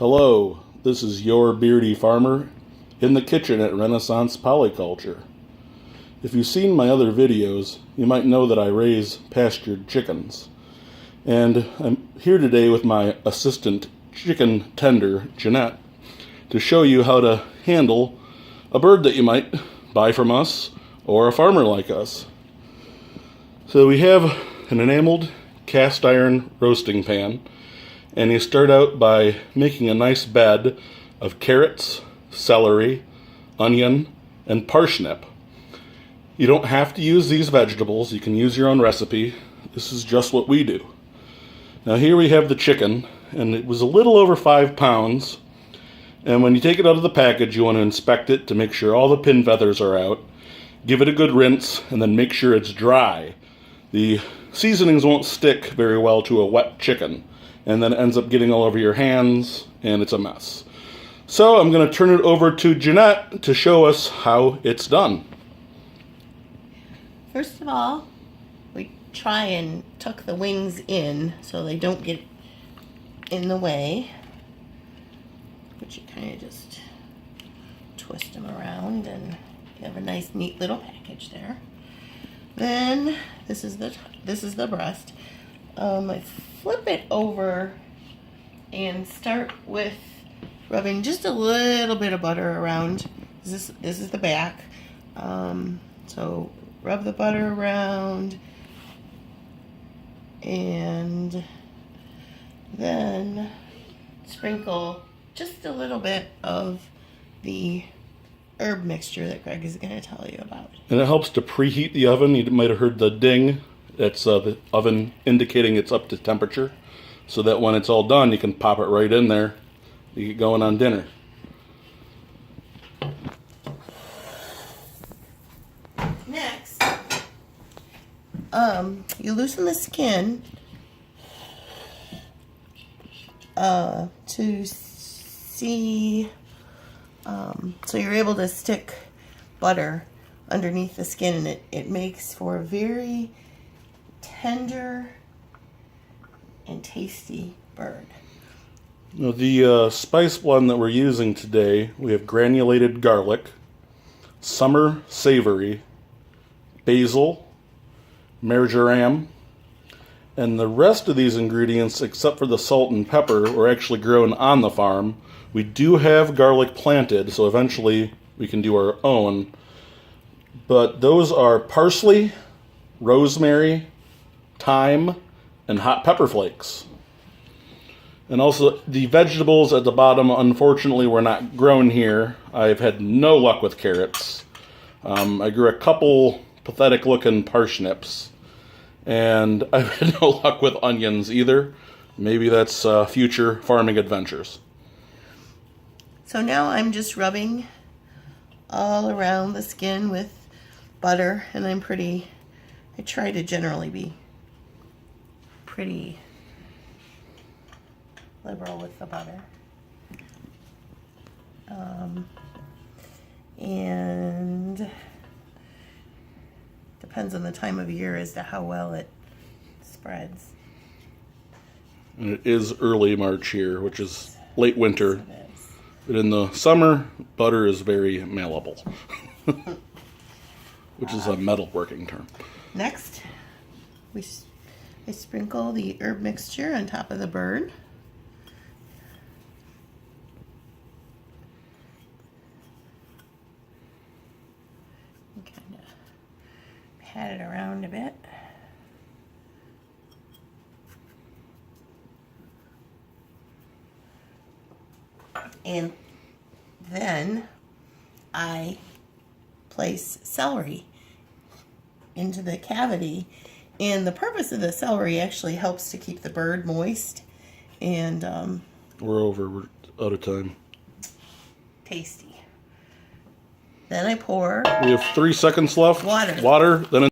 Hello, this is your beardy farmer in the kitchen at Renaissance Polyculture. If you've seen my other videos, you might know that I raise pastured chickens. And I'm here today with my Assistant Chicken Tender Jeanette to show you how to handle a bird that you might buy from us or a farmer like us. So we have an enameled cast iron roasting pan, and you start out by making a nice bed of carrots, celery, onion, and parsnip. You don't have to use these vegetables. You can use your own recipe. This is just what we do. Now here we have the chicken, and it was a little over 5 pounds. And when you take it out of the package, you want to inspect it to make sure all the pin feathers are out. Give it a good rinse, and then make sure it's dry. The seasonings won't stick very well to a wet chicken, and then it ends up getting all over your hands, and it's a mess. So I'm going to turn it over to Jeanette to show us how it's done. First of all, we try and tuck the wings in so they don't get in the way. But you kind of just twist them around and you have a nice neat little package there. Then this is the breast. I flip it over and start with rubbing just a little bit of butter around. This is the back. So rub the butter around, and then sprinkle just a little bit of the herb mixture that Greg is going to tell you about. And it helps to preheat the oven. You might have heard the ding. That's the oven indicating it's up to temperature, so that when it's all done, you can pop it right in there. You get going on dinner. Next, you loosen the skin to see, so you're able to stick butter underneath the skin, and it makes for a very tender and tasty bird. Now the spice blend that we're using today, we have granulated garlic, summer savory, basil, marjoram, and the rest of these ingredients, except for the salt and pepper, were actually grown on the farm. We do have garlic planted, so eventually we can do our own. But those are parsley, rosemary, thyme, and hot pepper flakes. And also the vegetables at the bottom, unfortunately, were not grown here. I've had no luck with carrots. I grew a couple pathetic looking parsnips, and I've had no luck with onions either. Maybe that's future farming adventures. So now I'm just rubbing all around the skin with butter, and I try to generally be pretty liberal with the butter. And depends on the time of year as to how well it spreads. And it is early March here, which is late winter. Yes, it is. But in the summer, butter is very malleable, which is a metalworking term. Next, I sprinkle the herb mixture on top of the bird. And kind of pat it around a bit. And then I place celery into the cavity, and the purpose of the celery actually helps to keep the bird moist and we're out of time. Tasty. Then I pour we have 3 seconds left. Water. Then